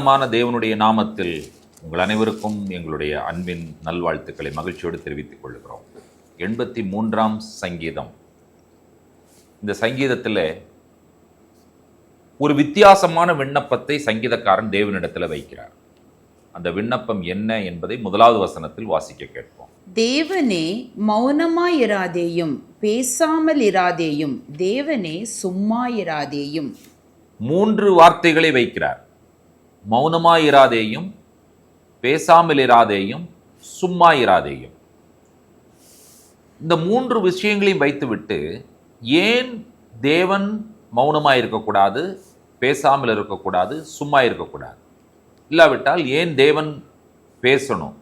கனமான தேவனுடைய நாமத்தில் உங்கள் அனைவருக்கும் எங்களுடைய அன்பின் நல்வாழ்த்துக்களை மகிழ்ச்சியோடு தெரிவித்துக் கொள்கிறோம். 83ஆம் சங்கீதம். இந்த சங்கீதத்தில் ஒரு வித்தியாசமான விண்ணப்பத்தை சங்கீதக்காரன் தேவனிடத்தில் வைக்கிறார். அந்த விண்ணப்பம் என்ன என்பதை 1வது வசனத்தில் வாசிக்க கேட்போம். தேவனே மௌனமாயிராதேயும், பேசாமல் இராதேயும், தேவனே சும்மாயிராதேயும். 3 வார்த்தைகளை வைக்கிறார். மௌனமாயிராதேயும், பேசாமல் இராதேயும், சும்மா இராதேயும். இந்த 3 விஷயங்களையும் வைத்துவிட்டு ஏன் தேவன் மௌனமாக இருக்கக்கூடாது, பேசாமல் இருக்கக்கூடாது, சும்மா இருக்கக்கூடாது, இல்லாவிட்டால் ஏன் தேவன் பேசணும்,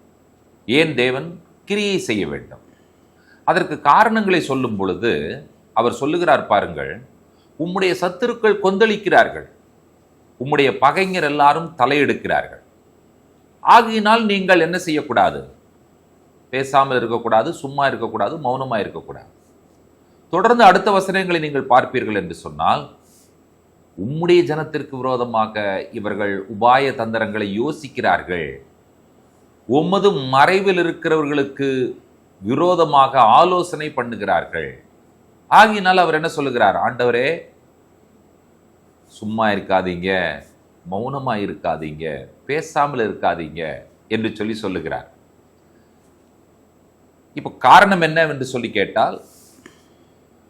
ஏன் தேவன் கிரியை செய்ய வேண்டும், அதற்கு காரணங்களை சொல்லும் பொழுது அவர் சொல்லுகிறார், பாருங்கள், உம்முடைய சத்துருக்கள் கொந்தளிக்கிறார்கள், உம்முடைய பகைஞர் எல்லாரும் தலையெடுக்கிறார்கள். ஆகையினால் நீங்கள் என்ன செய்யக்கூடாது? பேசாமல் இருக்கக்கூடாது, சும்மா இருக்கக்கூடாது, மௌனமாக இருக்கக்கூடாது. தொடர்ந்து அடுத்த வசனங்களை நீங்கள் பார்ப்பீர்கள் என்று சொன்னால், உம்முடைய ஜனத்திற்கு விரோதமாக இவர்கள் உபாய தந்திரங்களை யோசிக்கிறார்கள், உமது மறைவில் இருக்கிறவர்களுக்கு விரோதமாக ஆலோசனை பண்ணுகிறார்கள். ஆகையினால் அவர் என்ன சொல்லுகிறார்? ஆண்டவரே, சும்மா இருக்காதீங்க, மௌனமா இருக்காதீங்க, பேசாமல் இருக்காதீங்க என்று சொல்லுகிறார். இப்போ காரணம் என்னவென்று சொல்லி கேட்டால்,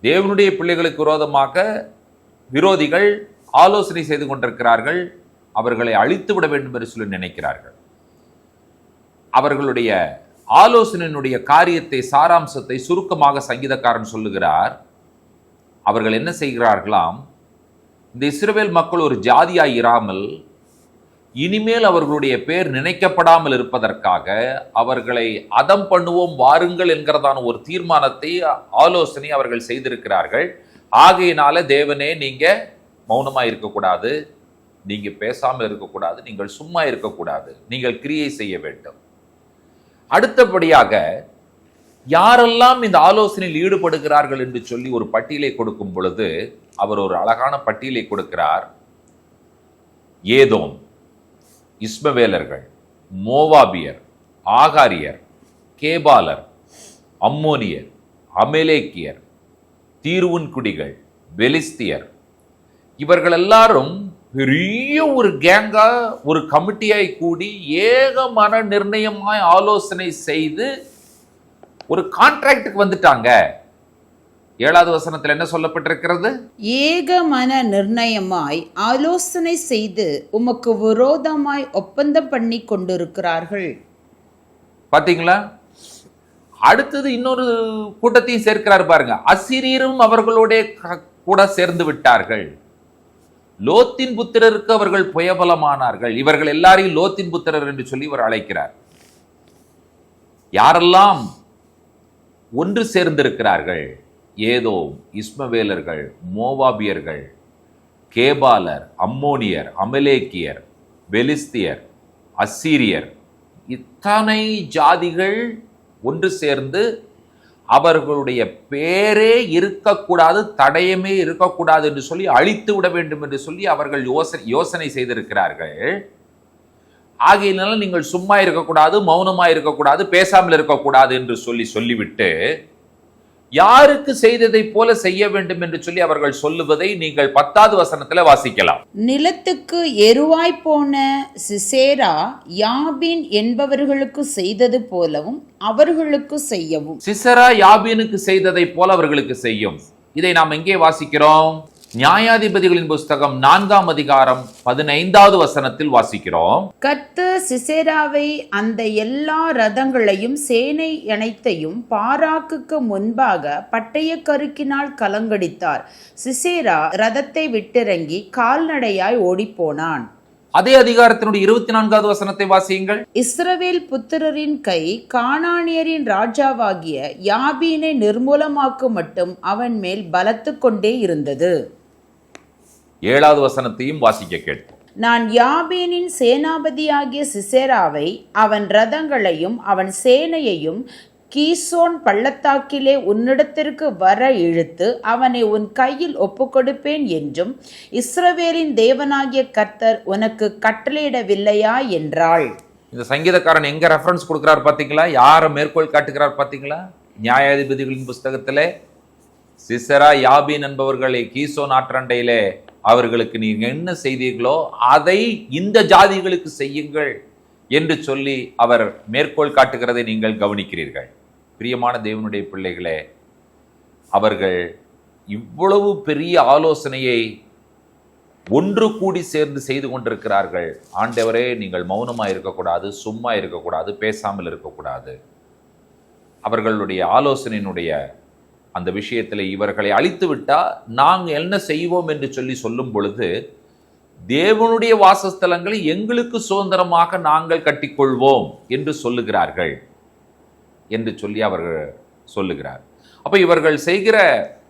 தேவனுடைய பிள்ளைகளுக்கு விரோதமாக விரோதிகள் ஆலோசனை செய்து கொண்டிருக்கிறார்கள், அவர்களை அழித்து விட வேண்டும் என்று சொல்லி நினைக்கிறார்கள். அவர்களுடைய ஆலோசனையினுடைய காரியத்தை, சாராம்சத்தை சுருக்கமாக சங்கீதக்காரன் சொல்லுகிறார். அவர்கள் என்ன செய்கிறார்களாம்? இந்த இஸ்ரவேல் மக்கள் ஒரு ஜாதியாய் இராமல் இனிமேல் அவர்களுடைய பேர் நினைக்கப்படாமல் இருப்பதற்காக அவர்களை அதம் பண்ணுவோம் வாருங்கள் என்கிறதான ஒரு தீர்மானத்தை, ஆலோசனை அவர்கள் செய்திருக்கிறார்கள். ஆகையினால தேவனே, நீங்க மௌனமா இருக்கக்கூடாது, நீங்க பேசாமல் இருக்கக்கூடாது, நீங்கள் சும்மா இருக்கக்கூடாது, நீங்கள் கிரியை செய்ய வேண்டும். அடுத்தபடியாக யாரெல்லாம் இந்த ஆலோசனையில் ஈடுபடுகிறார்கள் என்று சொல்லி ஒரு பட்டியலை கொடுக்கும் பொழுது அவர் ஒரு அழகான பட்டியலை கொடுக்கிறார். ஏதோம், இஸ்மவேலர்கள், மோவாபியர், ஆகாரியர், கேபாலர், அம்மோனியர், அமலேக்கியர், தீர்வுன்குடிகள், பெலிஸ்தியர், இவர்கள் எல்லாரும் பெரிய ஒரு கேங்கா, ஒரு கமிட்டியாய் கூடி ஏக மன நிர்ணயமாய் ஆலோசனை செய்து ஒரு கான்ட்ராக்டுக்கு வந்துட்டாங்க. 7வது வசனத்தில் என்ன சொல்லப்பட்டிருக்கிறது? ஏக மன நிர்ணயமாய் ஆலோசனை செய்து உமக்கு விரோதமாய் ஒப்பந்தம் பண்ணி கொண்டிருக்கிறார்கள். பாத்தீங்களா? அடுத்தது இன்னொரு கூட்டத்தையும் சேர்க்கிறார் பாருங்க. அசிரியரும் அவர்களோட கூட சேர்ந்து விட்டார்கள். லோத்தின் புத்திரருக்கு அவர்கள் புயபலமானார்கள். இவர்கள் எல்லாரையும் லோத்தின் புத்திரர் என்று சொல்லி இவர் அழைக்கிறார். யாரெல்லாம் ஒன்று சேர்ந்திருக்கிறார்கள்? ஏதோ இஸ்மவேலர்கள், மோவாபியர்கள், கேபாலர், அம்மோனியர், அமலேக்கியர், பெலிஸ்தியர், அசீரியர், இத்தனை ஜாதிகள் ஒன்று சேர்ந்து அவர்களுடைய பேரே இருக்கக்கூடாது, தடயமே இருக்கக்கூடாது என்று சொல்லி அழித்து விட வேண்டும் என்று சொல்லி அவர்கள் யோசனை செய்திருக்கிறார்கள். ஆகையினால நீங்கள் சும்மா இருக்கக்கூடாது, மௌனமா இருக்கக்கூடாது, பேசாமல் இருக்கக்கூடாது என்று சொல்லிவிட்டு யாருக்கு செய்ததை போல செய்ய வேண்டும் என்று சொல்லி அவர்கள் சொல்லுவதை நீங்கள் 10வது வசனத்தில் வாசிக்கலாம். நிலத்துக்கு எருவாய் போன சிசேரா யாபீன் என்பவர்களுக்கு செய்தது போலவும் அவர்களுக்கு செய்யவும். சிசரா யாபீனுக்கு செய்ததை போல அவர்களுக்கு செய்யும். இதை நாம் எங்கே வாசிக்கிறோம்? நியாயாதிபதிகளின் புஸ்தகம் 4ஆம் அதிகாரம் 15வது வசனத்தில் வாசிக்கிறோம். கர்த்தர் சிசேராவை அந்த எல்லா ரதங்களையும் சேனை அனைத்தையும் பாராக்குக்கு முன்பாக பட்டய கருக்கினால் கலங்கடித்தார். சிசேரா ரதத்தை விட்டிறங்கி கால்நடையாய் ஓடிப்போனான். அதே அதிகாரத்தினுடைய 24வது வசனத்தை வாசியுங்கள். இஸ்ரவேல் புத்திரரின் கை கானானியரின் ராஜாவாகிய யாபீனை நிர்மூலமாக்கும் மட்டும் அவன் மேல் பலத்து கொண்டே இருந்தது. 7வது வசனத்தையும் வாசிக்க கேட்போம். நான் யாபீனின் சேனாபதியாகிய சிசேராவை, அவன் ரதங்களையும் அவன் சேனையையும் கீசோன் பள்ளத்தாக்கிலே உன்னிடத்திற்கு வர இழுத்து அவனை உன் கையில் ஒப்புக்கொடுப்பேன் என்றும் இஸ்ரவேலின் தேவனாகிய கர்த்தர் உனக்கு கட்டளையிடவில்லையா என்றாள். இந்த சங்கீதக்காரன் எங்க ரெஃபரன்ஸ் கொடுக்கிறார் பாத்தீங்களா? யாரை மேற்கோள் காட்டுகிறார் பாத்தீங்களா? நியாயாதிபதிகளின் புஸ்தகத்திலே சிசரா யாபீன் என்பவர்களை கீசோன் ஆற்றண்டையிலே அவர்களுக்கு நீங்க என்ன செய்தீர்களோ அதை இந்த ஜாதிகளுக்கு செய்யுங்கள் என்று சொல்லி அவர் மேற்கோள் காட்டுகிறதை நீங்கள் கவனிக்கிறீர்கள். பிரியமான தேவனுடைய பிள்ளைகளே, அவர்கள் இவ்வளவு பெரிய ஆலோசனையை ஒன்று கூடி சேர்ந்து செய்து கொண்டிருக்கிறார்கள். ஆண்டவரே, நீங்கள் மௌனமாக இருக்கக்கூடாது, சும்மா இருக்கக்கூடாது, பேசாமல் இருக்கக்கூடாது. அவர்களுடைய ஆலோசனையினுடைய அந்த விஷயத்தில் இவர்களை அழித்து விட்டால் நாங்கள் என்ன செய்வோம் என்று சொல்லி சொல்லும் பொழுது, தேவனுடைய வாசஸ்தலங்களை எங்களுக்கு சுதந்திரமாக நாங்கள் கட்டிக்கொள்வோம் என்று சொல்லுகிறார்கள் என்று சொல்லி அவர்கள் சொல்லுகிறார். அப்ப இவர்கள் செய்கிற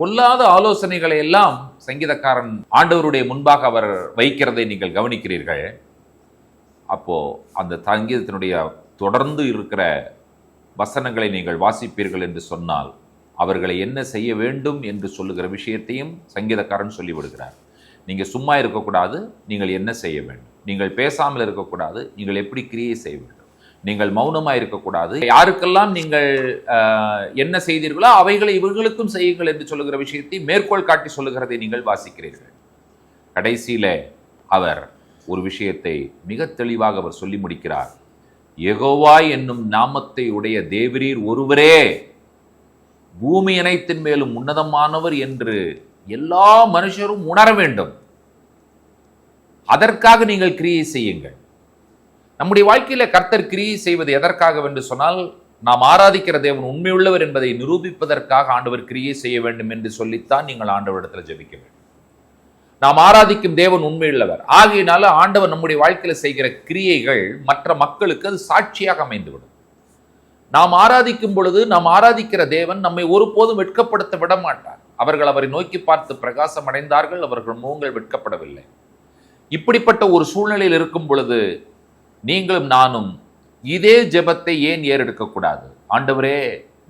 பொல்லாத ஆலோசனைகளை எல்லாம் சங்கீதக்காரன் ஆண்டவருடைய முன்பாக அவர் வைக்கிறதை நீங்கள் கவனிக்கிறீர்கள். அப்போ அந்த சங்கீதத்தினுடைய தொடர்ந்து இருக்கிற வசனங்களை நீங்கள் வாசிப்பீர்கள் என்று சொன்னால் அவர்களை என்ன செய்ய வேண்டும் என்று சொல்லுகிற விஷயத்தையும் சங்கீதக்காரன் சொல்லிவிடுகிறார். நீங்கள் சும்மா இருக்கக்கூடாது, நீங்கள் என்ன செய்ய வேண்டும், நீங்கள் பேசாமல் இருக்கக்கூடாது, நீங்கள் எப்படி கிரியை செய்ய வேண்டும், நீங்கள் மௌனமாக இருக்கக்கூடாது, யாருக்கெல்லாம் நீங்கள் என்ன செய்தீர்களோ அவைகளை இவர்களுக்கும் செய்யுங்கள் என்று சொல்லுகிற விஷயத்தை மேற்கோள் காட்டி சொல்லுகிறதை நீங்கள் வாசிக்கிறீர்கள். கடைசியில அவர் ஒரு விஷயத்தை மிக தெளிவாக அவர் சொல்லி முடிக்கிறார். யெகோவா என்னும் நாமத்தை உடைய தேவரீர் ஒருவரே பூமி அனைத்தின் மேலும் உன்னதமானவர் என்று எல்லா மனுஷரும் உணர வேண்டும். அதற்காக நீங்கள் கிரியை செய்யுங்கள். நம்முடைய வாழ்க்கையில கர்த்தர் கிரியை செய்வது எதற்காக என்று சொன்னால், நாம் ஆராதிக்கிற தேவன் உண்மையுள்ளவர் என்பதை நிரூபிப்பதற்காக ஆண்டவர் கிரியை செய்ய வேண்டும் என்று சொல்லித்தான் நீங்கள் ஆண்டவரிடத்தில் ஜெபிக்க வேண்டும். நாம் ஆராதிக்கும் தேவன் உண்மையுள்ளவர் ஆகையினால ஆண்டவர் நம்முடைய வாழ்க்கையில செய்கிற கிரியைகள் மற்ற மக்களுக்கு அது சாட்சியாக அமைந்துவிடும். நாம் ஆராதிக்கும் பொழுது நாம் ஆராதிக்கிற தேவன் நம்மை ஒருபோதும் வெட்கப்படுத்த விட மாட்டார். அவர்கள் அவரை நோக்கி பார்த்து பிரகாசம் அடைந்தார்கள், அவர்கள் முகங்கள் வெட்கப்படவில்லை. இப்படிப்பட்ட ஒரு சூழ்நிலையில் இருக்கும் பொழுது நீங்களும் நானும் இதே ஜெபத்தை ஏன் ஏறெடுக்கக்கூடாது? ஆண்டவரே,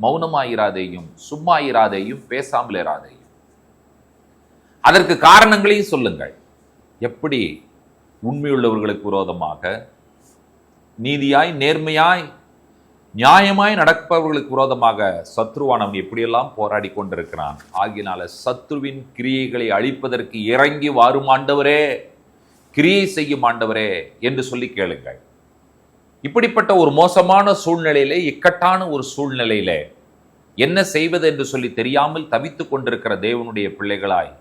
மௌனமாயிராதேயும், சும்மா இராதேயும், பேசாமல் இராதேயும். அதற்கு காரணங்களையும் சொல்லுங்கள். எப்படி உண்மையுள்ளவர்களுக்கு விரோதமாக, நீதியாய், நேர்மையாய், நியாயமாய் நடப்பவர்களுக்கு விரோதமாக சத்ருவானவன் எப்படியெல்லாம் போராடி கொண்டிருக்கிறான். ஆகினால சத்ருவின் கிரியைகளை அழிப்பதற்கு இறங்கி வாரும் ஆண்டவரே, கிரியை செய்யும் ஆண்டவரே என்று சொல்லி கேளுங்கள். இப்படிப்பட்ட ஒரு மோசமான சூழ்நிலையிலே, இக்கட்டான ஒரு சூழ்நிலையிலே என்ன செய்வது என்று சொல்லி தெரியாமல் தவித்துக் கொண்டிருக்கிற தேவனுடைய பிள்ளைகளாய்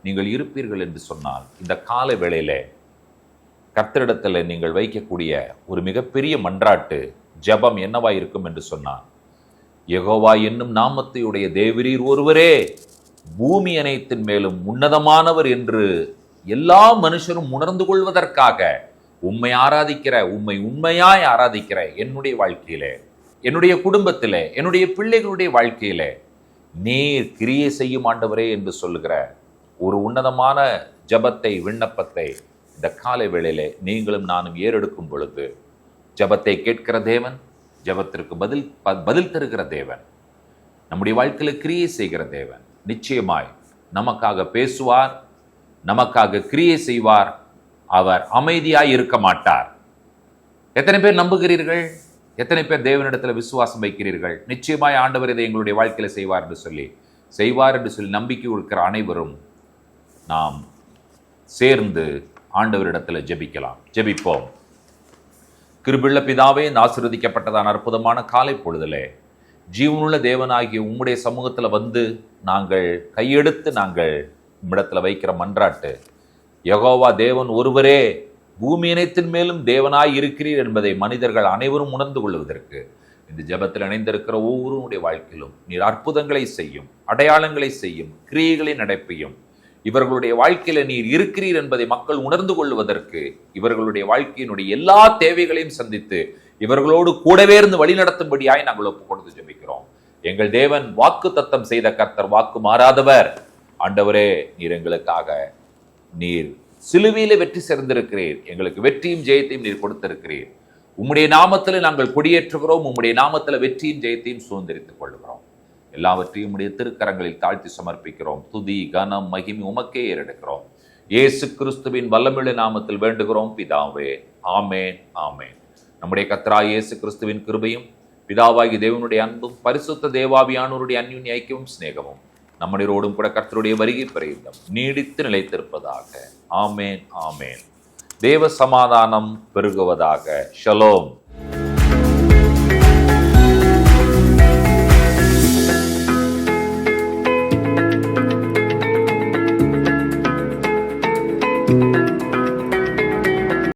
நீங்கள் இருப்பீர்கள் என்று சொன்னால், இந்த கால வேளையிலே கர்த்தரிடத்தில் நீங்கள் வைக்கக்கூடிய ஒரு மிகப்பெரிய மன்றாட்டு ஜெபம் என்னவாய் இருக்கும் என்று சொன்னார், யெகோவா என்னும் நாமத்தையுடைய தேவரீர் ஒருவரே பூமி அனைத்தின் மேலும் உன்னதமானவர் என்று எல்லா மனுஷரும் உணர்ந்து கொள்வதற்காக உம்மை ஆராதிக்கிற, உம்மை உண்மையாய் ஆராதிக்கிற என்னுடைய வாழ்க்கையிலே, என்னுடைய குடும்பத்திலே, என்னுடைய பிள்ளைகளுடைய வாழ்க்கையிலே நீர் கிரியை செய்யும் ஆண்டவரே என்று சொல்லுகிற ஒரு உன்னதமான ஜெபத்தை, விண்ணப்பத்தை இந்த காலை வேளையிலே நீங்களும் நானும் ஏறெடுக்கும் பொழுது, ஜெபத்தை கேட்கிற தேவன், ஜெபத்திற்கு பதில் தருகிற தேவன், நம்முடைய வாழ்க்கையில் கிரியை செய்கிற தேவன் நிச்சயமாய் நமக்காக பேசுவார், நமக்காக கிரியை செய்வார். அவர் அமைதியாய் இருக்க மாட்டார். எத்தனை பேர் நம்புகிறீர்கள்? எத்தனை பேர் தேவனிடத்தில் விசுவாசம் வைக்கிறீர்கள்? நிச்சயமாய் ஆண்டவர் இதை எங்களுடைய வாழ்க்கையில செய்வார் என்று சொல்லி நம்பிக்கை இருக்கிற அனைவரும் நாம் சேர்ந்து ஆண்டவரிடத்தில் ஜெபிக்கலாம். ஜெபிப்போம். கிருபையுள்ள பிதாவே, இந்த ஆசீர்வதிக்கப்பட்டதான அற்புதமான காலை பொழுதிலே ஜீவனுள்ள தேவனாகிய உம்முடைய சமூகத்தில் வந்து நாங்கள் கையெடுத்து நாங்கள் உம்மிடத்தில் வைக்கிற மன்றாட்டு, யெகோவா தேவன் ஒருவரே பூமி அனைத்தின் மேலும் தேவனாய் இருக்கிறீர் என்பதை மனிதர்கள் அனைவரும் உணர்ந்து கொள்வதற்கு இந்த ஜெபத்தில் இணைந்திருக்கிற ஒவ்வொருவருடைய வாழ்க்கையிலும் நீர் அற்புதங்களை செய்யும், அடையாளங்களை செய்யும், கிரியைகளை நடப்பையும், இவர்களுடைய வாழ்க்கையில நீர் இருக்கிறீர் என்பதை மக்கள் உணர்ந்து கொள்வதற்கு, இவர்களுடைய வாழ்க்கையினுடைய எல்லா தேவைகளையும் சந்தித்து இவர்களோடு கூடவே இருந்து வழிநடத்தும்படியாய் நாங்கள் ஒப்புக் கொடுத்து ஜெபிக்கிறோம். எங்கள் தேவன் வாக்கு தத்தம் செய்த கர்த்தர், வாக்கு மாறாதவர். ஆண்டவரே, நீர் எங்களுக்காக நீர் சிலுவையில வெற்றி சேர்ந்திருக்கிறீர், எங்களுக்கு வெற்றியும் ஜெயத்தையும் நீர் கொடுத்திருக்கிறீர். உம்முடைய நாமத்தில் நாங்கள் கொடியேற்றுகிறோம். உம்முடைய நாமத்தில் வெற்றியும் ஜெயத்தையும் சுதந்திரித்துக் கொள்கிறோம். எல்லாவற்றையும் உம்முடைய திருக்கரங்களில் தாழ்த்தி சமர்ப்பிக்கிறோம். துதி கனம் மகிமை உமக்கே ஏறெடுக்கிறோம். இயேசு கிறிஸ்துவின் வல்லமையுள்ள நாமத்தில் வேண்டுகிறோம் பிதாவே. ஆமேன், ஆமேன். நம்முடைய கர்த்தராகிய இயேசு கிறிஸ்துவின் கிருபையும் பிதாவாகி தேவனுடைய அன்பும் பரிசுத்த தேவாவியானோருடைய அந்யுன்ய ஐக்கியமும் சிநேகமும் நம்முடையோடும் கூட கர்த்தருடைய வருகை பிரயுத்தம் நீடித்து நிலைத்திருப்பதாக. ஆமேன், ஆமேன். தேவ சமாதானம் பெருகுவதாக. ஷலோம்.